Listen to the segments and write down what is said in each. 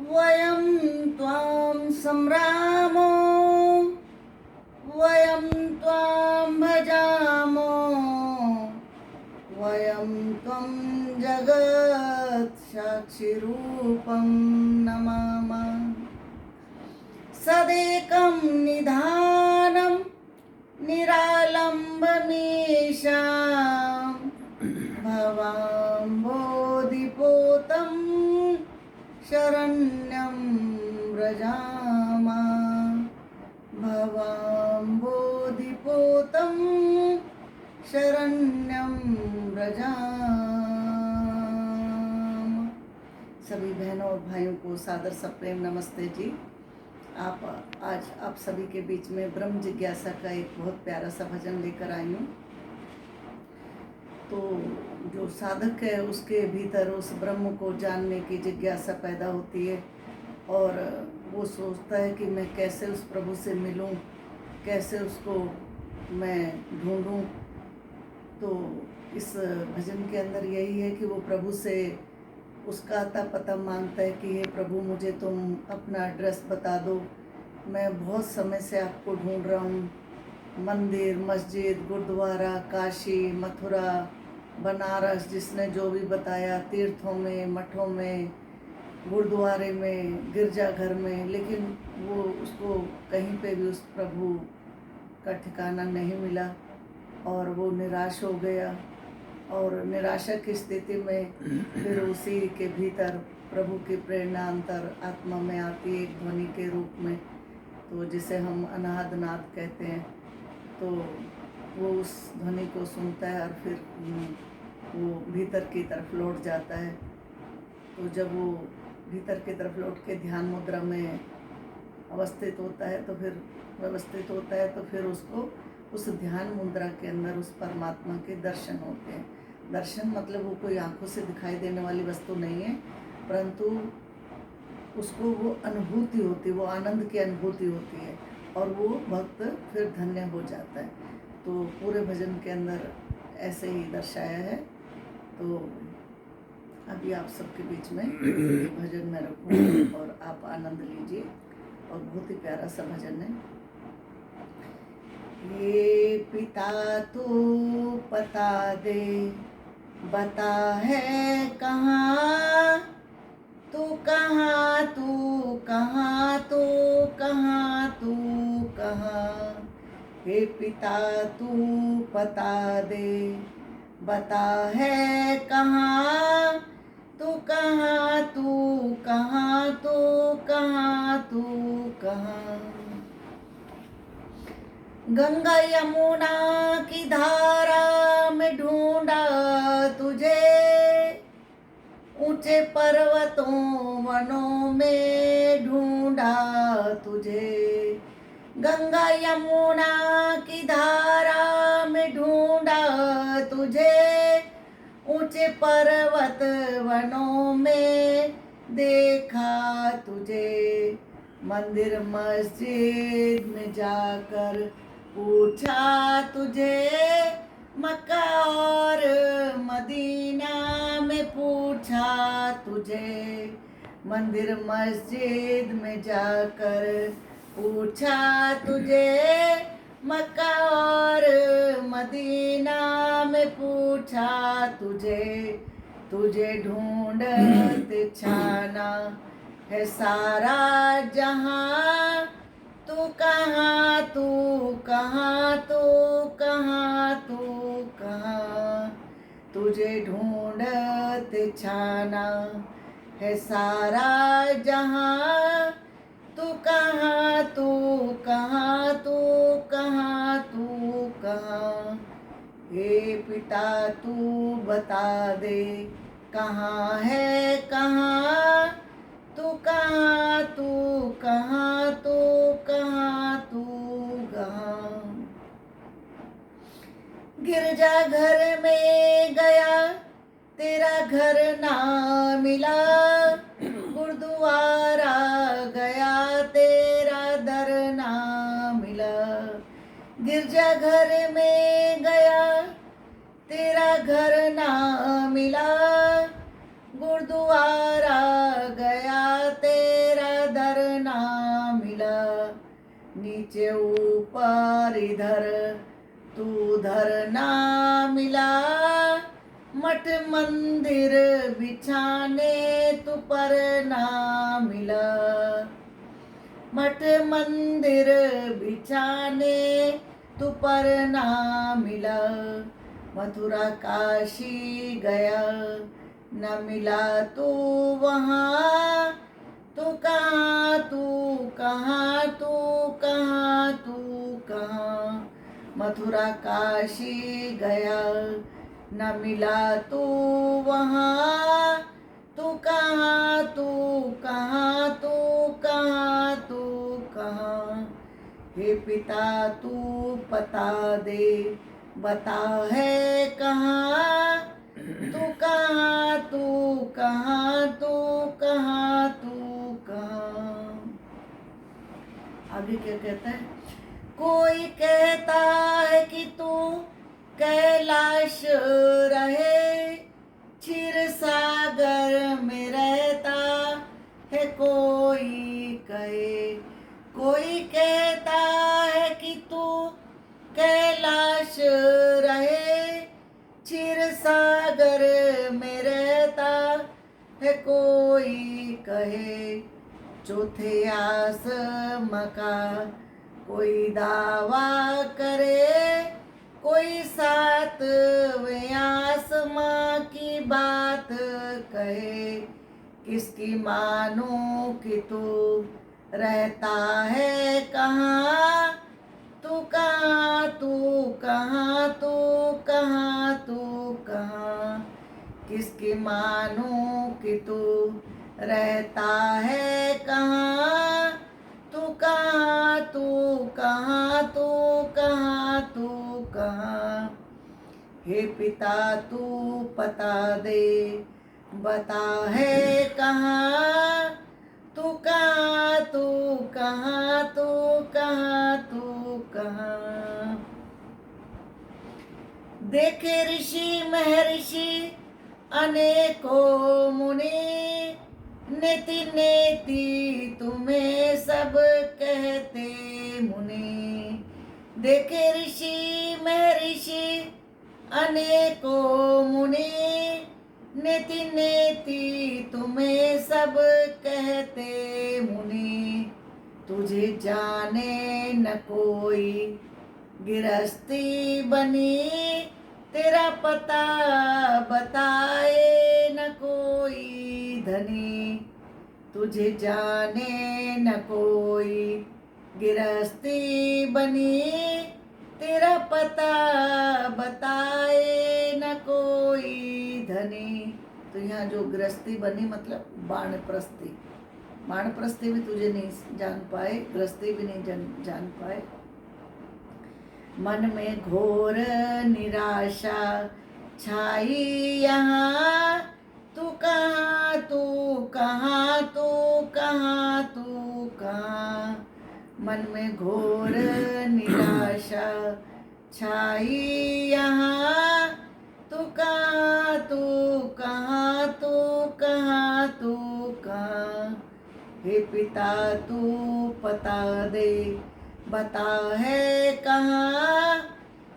वयं त्वां संरामो वयं त्वां भजामो वयं त्वं जगत्साक्षिरूपं नमामः। सदेकं निधानं निरालम्बमीशां भवाम्बोधिपोतं शरण्यं व्रजामः। भवाम्बोधिपोतं शरण्यं व्रजामः। सभी बहनों और भाइयों को सादर सप्रेम नमस्ते जी। आज आप सभी के बीच में ब्रह्म जिज्ञासा का एक बहुत प्यारा सा भजन लेकर आई हूँ। तो जो साधक है उसके भीतर उस ब्रह्म को जानने की जिज्ञासा पैदा होती है और वो सोचता है कि मैं कैसे उस प्रभु से मिलूं, कैसे उसको मैं ढूंढूं। तो इस भजन के अंदर यही है कि वो प्रभु से उसका अता पता मांगता है कि हे प्रभु, मुझे तुम अपना एड्रेस बता दो, मैं बहुत समय से आपको ढूंढ रहा हूँ। मंदिर, मस्जिद, गुरुद्वारा, काशी, मथुरा, बनारस, जिसने जो भी बताया, तीर्थों में, मठों में, गुरुद्वारे में, गिरजाघर में, लेकिन वो उसको कहीं पे भी उस प्रभु का ठिकाना नहीं मिला और वो निराश हो गया। और निराशा की स्थिति में फिर उसी के भीतर प्रभु की प्रेरणा अंतर आत्मा में आती है एक ध्वनि के रूप में, तो जिसे हम अनाहद नाद कहते हैं। तो वो उस ध्वनि को सुनता है और फिर वो भीतर की तरफ लौट जाता है। तो जब वो भीतर की तरफ लौट के ध्यान मुद्रा में व्यवस्थित होता है तो फिर उसको उस ध्यान मुद्रा के अंदर उस परमात्मा के दर्शन होते हैं। दर्शन मतलब वो कोई आंखों से दिखाई देने वाली वस्तु नहीं है, परंतु उसको वो अनुभूति होती है, वो आनंद की अनुभूति होती है और वो भक्त फिर धन्य हो जाता है। तो पूरे भजन के अंदर ऐसे ही दर्शाया है। तो अभी आप सबके बीच में भजन में रखूँगी और आप आनंद लीजिए। और बहुत ही प्यारा सा भजन है। ये पिता तू पता दे, बता है कहाँ तू, कहाँ तू, कहाँ तू, कहाँ तू, कहाँ। हे पिता तू पता दे, बता है कहाँ तू, कहाँ तू, कहाँ तू, कहाँ तू, कहाँ। गंगा यमुना की धारा में ढूंढा तुझे, ऊंचे पर्वतों वनों में ढूंढा तुझे। गंगा यमुना की धारा में ढूंढा तुझे, ऊंचे पर्वत वनों में देखा तुझे। मंदिर मस्जिद में जाकर पूछा तुझे, मक्का और मदीना में पूछा तुझे। मंदिर मस्जिद में जाकर पूछा तुझे, मक्का और मदीना में पूछा तुझे। तुझे ढूंढते छाना है सारा जहां, तू कहाँ, तू कहाँ, तू कहाँ, तू कहाँ। तुझे ढूंढते छाना है सारा जहां, तू कहाँ, तू कहाँ, तू कहाँ, तू कहाँ। हे पिता तू बता दे, कहाँ है कहाँ तू, कहाँ तू, कहाँ तू, कहाँ तू, कहाँ। गिरजाघर में गया तेरा घर ना मिला, गुरुद्वारा गया तेरा दर ना मिला। गिरजाघर में गया तेरा घर ना मिला, गुरुद्वारा गया तेरा नीचे ऊपर इधर तू उधर ना मिला, मठ मंदिर बिछाने तू पर ना मिला, मठ मंदिर बिछाने तू पर ना मिला, मथुरा काशी गया न मिला तू वहाँ, तू कहाँ तू कहाँ तू कहाँ तू कहाँ, मथुरा काशी गया न मिला तू वहाँ, तू कहाँ तू कहाँ तू कहाँ तू कहाँ, हे पिता तू पता दे बता है कहाँ, तू कहाँ तू कहाँ तू कहाँ तू कहाँ। आगे क्या कहता है, कोई कहता है कि तू कैलाश रहे, क्षीर सागर में रहता है कोई कहे, कोई कहता है कि तू कैलाश रहे, क्षीर सागर में रहता है कोई कहे, चौथे आसमां का कोई दावा करे, कोई सातवें आसमां की बात कहे, किसकी मानूं कि तू रहता है कहाँ, तू कहाँ तू कहाँ तू कहाँ तू कहाँ, किसकी मानूं कि तू रहता है कहाँ, तू कहाँ तू कहाँ तू कहाँ तू कहाँ, हे पिता तू पता दे बता है कहाँ, तू कहाँ तू कहाँ तू कहाँ तू कहाँ। देखे ऋषि महर्षि अनेकों मुनि, नेति नेति तुम्हें सब कहते मुनि, देखे ऋषि महर्षि अनेकों मुनि, नेति नेति तुम्हें सब कहते मुनि, तुझे जाने न कोई गिरस्ती बनी, तेरा पता बताए न कोई धनी, तुझे जाने न कोई गिरस्ती बनी, तेरा पता बताए न कोई धनी। तो यहाँ जो गृहस्थी बनी मतलब बाणप्रस्थी, बाणप्रस्थी भी तुझे नहीं जान पाए, गृहस्थी भी नहीं जान पाए। मन में घोर निराशा छाई यहाँ, तू कहाँ तू कहाँ तू कहाँ तू कहाँ, मन में घोर निराशा छाई यहाँ, तू कहाँ तू कहाँ तू कहाँ तू कहाँ, हे पिता तू पता दे बता है कहाँ,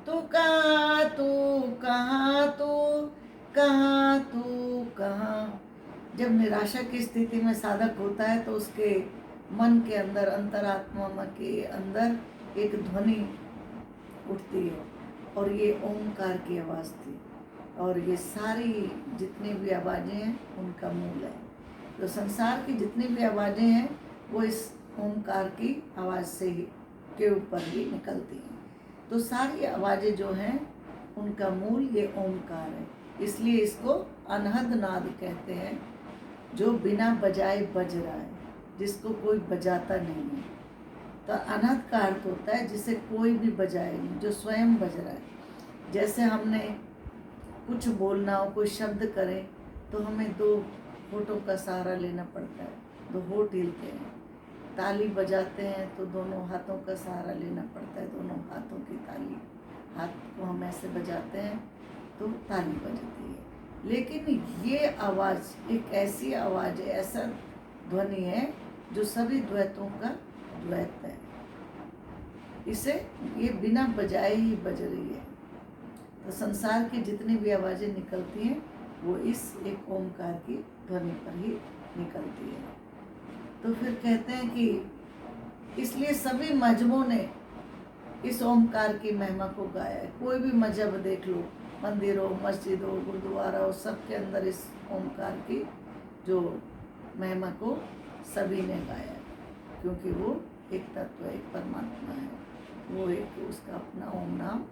तू कहाँ तू कहाँ तू कहाँ तू कहाँ। जब निराशा की स्थिति में साधक होता है तो उसके मन के अंदर, अंतरात्मा के अंदर एक ध्वनि उठती है और ये ओमकार की आवाज़ थी, और ये सारी जितनी भी आवाज़ें हैं उनका मूल है। तो संसार की जितनी भी आवाज़ें हैं वो इस ओमकार की आवाज़ से ही के ऊपर ही निकलती हैं। तो सारी आवाज़ें जो हैं उनका मूल ये ओमकार है, इसलिए इसको अनहद नाद कहते हैं, जो बिना बजाए बज रहा है, जिसको कोई बजाता नहीं है। तो अनहद का अर्थ होता है जिसे कोई भी बजाए नहीं, जो स्वयं बज रहा है। जैसे हमने कुछ बोलना हो, कोई शब्द करें तो हमें दो होठों का सहारा लेना पड़ता है, दो होठ हिलते हैं। ताली बजाते हैं तो दोनों हाथों का सहारा लेना पड़ता है, दोनों हाथों की ताली, हाथ को हम ऐसे बजाते हैं तो ताली बजती है। लेकिन ये आवाज़ एक ऐसी आवाज़ है, ऐसा ध्वनि है जो सभी द्वैतों का द्वैत है। इसे ये बिना बजाए ही बज रही है। तो संसार की जितनी भी आवाज़ें निकलती हैं वो इस एक ओमकार की ध्वनि पर ही निकलती है। तो फिर कहते हैं कि इसलिए सभी मजहबों ने इस ओमकार की महिमा को गाया है। कोई भी मजहब देख लो, मंदिर हो, मस्जिद हो, गुरुद्वारा हो, सबके अंदर इस ओमकार की जो महिमा को सभी ने गाया है, क्योंकि वो एक तत्व है, एक परमात्मा है, वो एक उसका अपना ओम नाम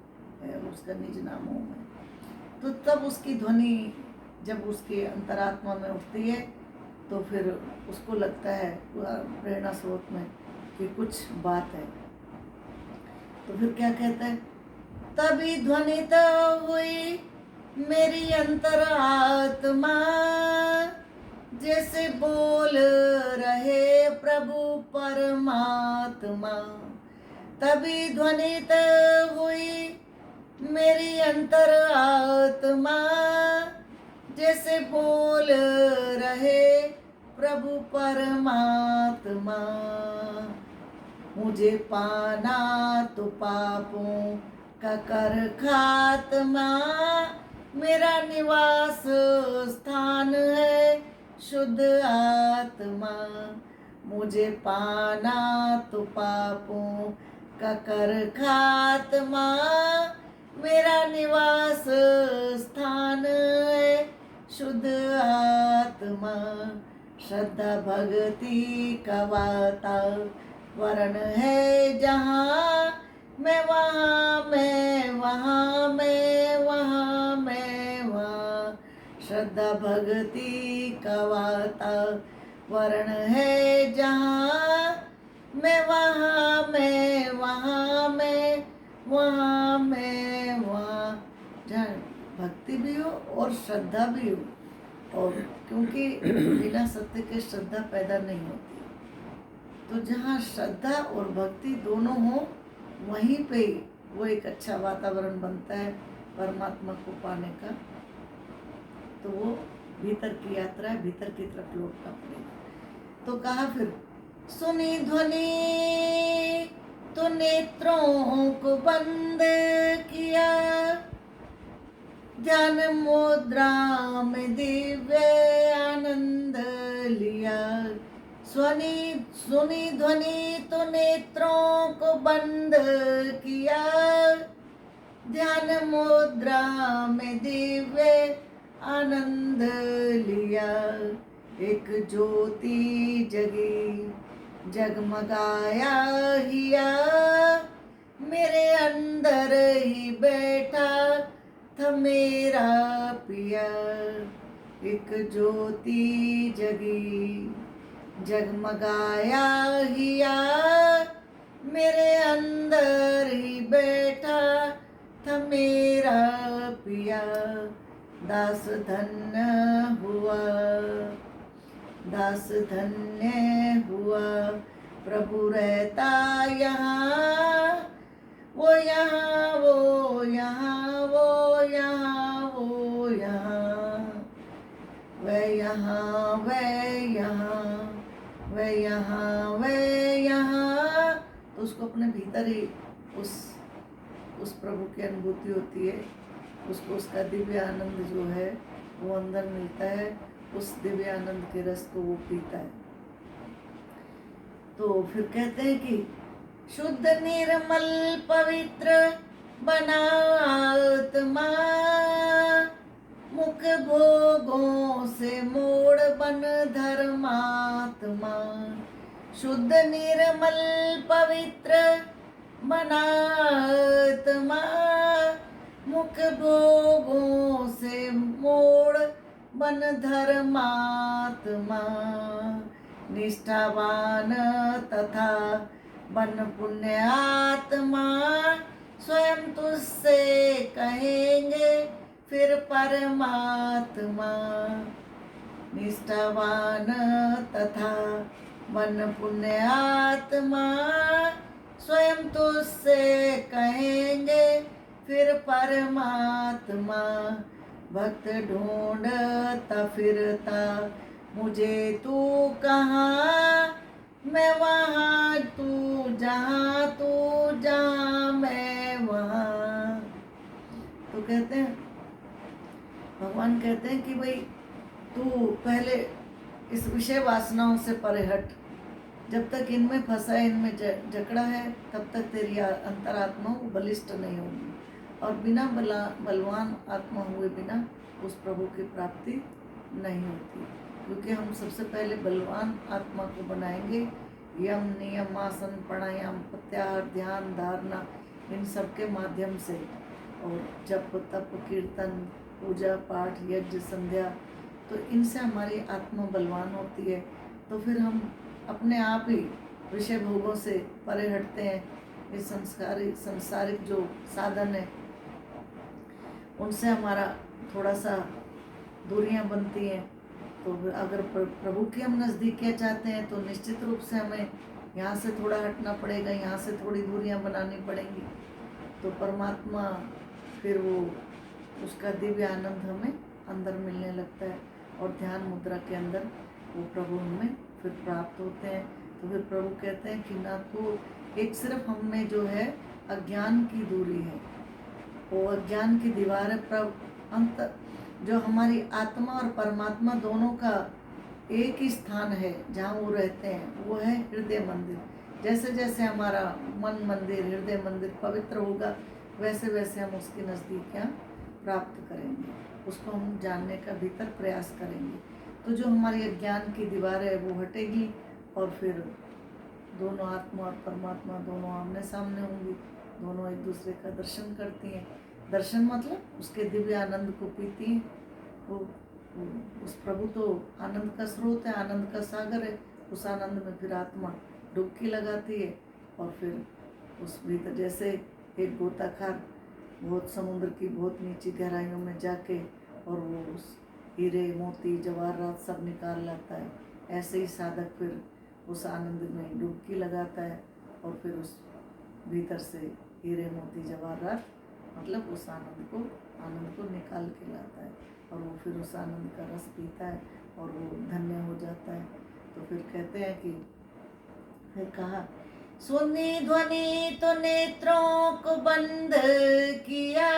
है, उसका निज नाम ओम है। तो तब उसकी ध्वनि जब उसके अंतरात्मा में उठती है तो फिर उसको लगता है प्रेरणा स्रोत में कि कुछ बात है। तो फिर क्या कहता है, तभी ध्वनित हुई मेरी अंतरात्मा, जैसे बोल रहे प्रभु परमात्मा। तभी ध्वनित हुई मेरी अंतरात्मा, जैसे बोल रहे प्रभु परमात्मा। मुझे पाना तो पापों का कर खात्मा, मेरा निवास स्थान है शुद्ध आत्मा। मुझे पाना तो पापों का कर खात्मा, मेरा निवास स्थान है शुद्ध आत्मा। श्रद्धा भक्ति का वातावरण है जहाँ, मैं वहाँ मैं वहाँ मैं वहाँ मैं वहाँ। श्रद्धा भक्ति का वातावरण है जहाँ, मैं वहाँ मैं वहाँ मैं वहाँ मैं वहाँ। जहाँ भक्ति भी हो और श्रद्धा भी हो, और क्योंकि बिना सत्य के श्रद्धा पैदा नहीं होती। तो जहाँ श्रद्धा और भक्ति दोनों हो, वहीं पे वो एक अच्छा वातावरण बनता है परमात्मा को पाने का। तो वो भीतर की यात्रा है, भीतर की तरफ लौटना पड़ेगा। तो कहा फिर, सुनी ध्वनि तो नेत्रों को बंद किया, ध्यान मुद्रा में दिव्य आनंद लिया। सुनी ध्वनि तो नेत्रों को बंद किया, ध्यान मुद्रा में दिव्य आनंद लिया। एक ज्योति जगी जगमगाया हिया, मेरे अंदर ही बैठा था मेरा पिया। एक ज्योति जगी जगमगाया हिया, मेरे अंदर ही बैठा था मेरा पिया। दास धन्य हुआ, दास धन्य हुआ, प्रभु रहता यहाँ। वो यहाँ वो यहाँ वो यहाँ वो यहाँ, वह यहाँ वह यहाँ वह यहाँ वह यहाँ। तो उसको अपने भीतर ही उस प्रभु की अनुभूति होती है, उसको उसका दिव्य आनंद जो है वो अंदर मिलता है, उस दिव्य आनंद के रस को वो पीता है। तो फिर कहते हैं कि शुद्ध निर्मल पवित्र बना आत्मा, मुख भोगों से मोड़ बन धर्मात्मा। शुद्ध निर्मल पवित्र बना आत्मा, मुख भोगों से मोड़ बन धर्मात्मा। निष्ठावान तथा बन पुण्य आत्मा, स्वयं तुझसे कहेंगे फिर परमात्मा। निष्ठावान तथा बन पुण्य आत्मा, स्वयं तुझसे कहेंगे फिर परमात्मा। भक्त ढूंढता फिरता मुझे तू कहाँ, मैं वहाँ तू जहाँ कहते हैं, भगवान कहते हैं कि भाई तू पहले इस विषय वासनाओं से परे हट, जब तक इनमें फंसा है, इनमें जकड़ा है, तब तक तेरी अंतरात्मा बलिष्ठ नहीं होगी, और बिना बलवान आत्मा हुए बिना उस प्रभु की प्राप्ति नहीं होती। क्योंकि हम सबसे पहले बलवान आत्मा को बनाएंगे, यम नियम आसन प्राणायाम प्रत्याहार ध्यान धारणा इन सब के माध्यम से, और जप तप कीर्तन पूजा पाठ यज्ञ संध्या, तो इनसे हमारी आत्मा बलवान होती है। तो फिर हम अपने आप ही विषय भोगों से परे हटते हैं। ये संसारिक जो साधन है उनसे हमारा थोड़ा सा दूरियां बनती हैं। तो अगर प्रभु की हम नज़दीकियाँ चाहते हैं तो निश्चित रूप से हमें यहाँ से थोड़ा हटना पड़ेगा, यहाँ से थोड़ी दूरियां बनानी पड़ेंगी। तो परमात्मा फिर वो उसका दिव्य आनंद हमें अंदर मिलने लगता है, और ध्यान मुद्रा के अंदर वो प्रभु हमें फिर प्राप्त होते हैं। तो फिर प्रभु कहते हैं कि ना तो एक सिर्फ हम में जो है अज्ञान की दूरी है, वो अज्ञान की दीवार है। अंत जो हमारी आत्मा और परमात्मा दोनों का एक ही स्थान है जहाँ वो रहते हैं, वो है हृदय मंदिर। जैसे जैसे हमारा मन मंदिर हृदय मंदिर पवित्र होगा, वैसे वैसे हम उसकी नज़दीकियाँ प्राप्त करेंगे, उसको हम जानने का भीतर प्रयास करेंगे। तो जो हमारी अज्ञान की दीवार है वो हटेगी, और फिर दोनों आत्मा और परमात्मा दोनों आमने सामने होंगी, दोनों एक दूसरे का दर्शन करती हैं। दर्शन मतलब उसके दिव्य आनंद को पीती हैं। वो उस प्रभु तो आनंद का स्रोत है, आनंद का सागर है। उस आनंद में फिर आत्मा डुबकी लगाती है, और फिर उस भीतर जैसे एक गोताखार बहुत समुद्र की बहुत नीची गहराइयों में जाके और वो उस हीरे मोती जवाहरात सब निकाल लाता है, ऐसे ही साधक फिर उस आनंद में डुबकी लगाता है, और फिर उस भीतर से हीरे मोती जवाहरात मतलब उस आनंद को निकाल के लाता है, और वो फिर उस आनंद का रस पीता है और वो धन्य हो जाता है। तो फिर कहते हैं कि फिर कहा, सुनी ध्वनि तो नेत्रों को बंद किया,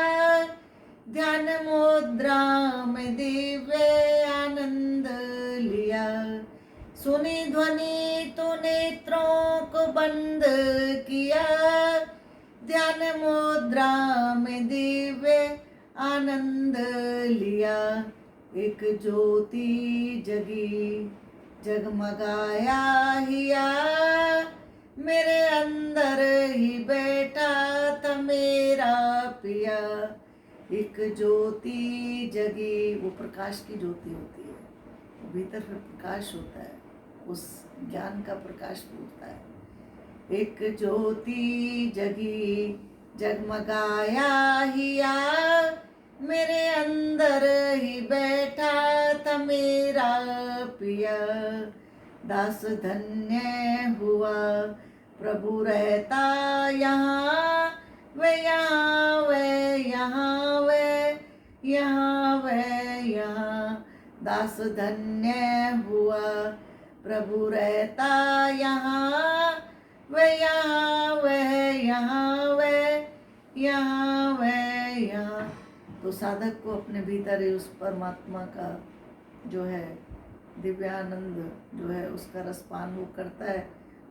ध्यान मुद्रा में दिव्य आनंद लिया। सुनी ध्वनि तो नेत्रों को बंद किया, ध्यान मुद्रा में दिव्य आनंद लिया। एक ज्योति जगी जगमगाया हिया, मेरे अंदर ही बैठा था मेरा पिया। एक ज्योति जगी, वो प्रकाश की ज्योति होती है, वो भीतर फिर प्रकाश होता है, उस ज्ञान का प्रकाश फूटता है। एक ज्योति जगी जगमगाया हिया, मेरे अंदर ही बैठा था मेरा पिया। दास धन्य हुआ प्रभु रहता यहाँ, वे यहाँ वे यहाँ वे यहाँ वे यहाँ। दास धन्य हुआ प्रभु रहता यहाँ, वे यहाँ वे यहाँ वे यहाँ वे यहाँ। तो साधक को अपने भीतर ही उस परमात्मा का जो है दिव्यानंद जो है उसका रसपान वो करता है,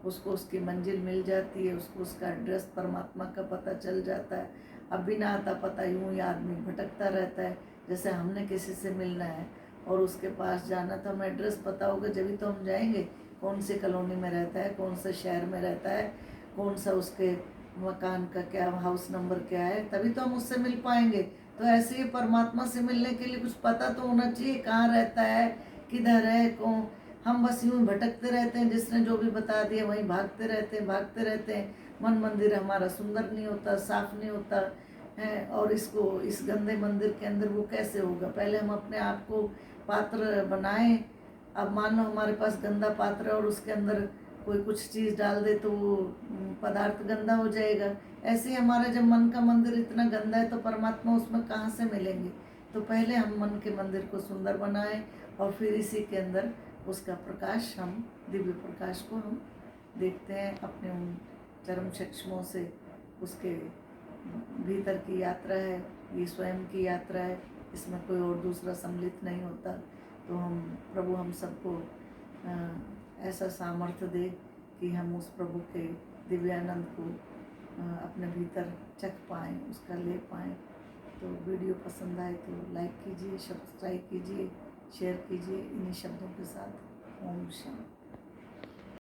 उसको उसकी मंजिल मिल जाती है, उसको उसका एड्रेस परमात्मा का पता चल जाता है। अब बिना आता पता यूं ही आदमी भटकता रहता है। जैसे हमने किसी से मिलना है और उसके पास जाना, तो हमें एड्रेस पता होगा जब तो हम जाएंगे, कौन सी कॉलोनी में रहता है, कौन से शहर में रहता है, कौन सा उसके मकान का क्या हाउस नंबर क्या है, तभी तो हम उससे मिल पाएंगे। तो ऐसे ही परमात्मा से मिलने के लिए कुछ पता तो होना चाहिए, कहाँ रहता है, किधर है, कौन। हम बस यूं भटकते रहते हैं, जिसने जो भी बता दिया वहीं भागते रहते हैं। मन मंदिर हमारा सुंदर नहीं होता, साफ नहीं होता है, और इसको इस गंदे मंदिर के अंदर वो कैसे होगा। पहले हम अपने आप को पात्र बनाएं। अब मान लो हमारे पास गंदा पात्र है और उसके अंदर कोई कुछ चीज़ डाल दे तो वो पदार्थ गंदा हो जाएगा। ऐसे ही हमारा जब मन का मंदिर इतना गंदा है तो परमात्मा उसमें कहाँ से मिलेंगे। तो पहले हम मन के मंदिर को सुंदर बनाएं, और फिर इसी के अंदर उसका प्रकाश, हम दिव्य प्रकाश को हम देखते हैं अपने उन चरम चक्षुओं से, उसके भीतर की यात्रा है, ये स्वयं की यात्रा है, इसमें कोई और दूसरा सम्मिलित नहीं होता। तो हम प्रभु हम सबको ऐसा सामर्थ्य दे कि हम उस प्रभु के दिव्यानंद को अपने भीतर चख पाएँ, उसका ले पाएँ। तो वीडियो पसंद आए तो लाइक कीजिए, सब्सक्राइब कीजिए, शेयर कीजिए। इन्हीं शब्दों के साथ ओम शांति।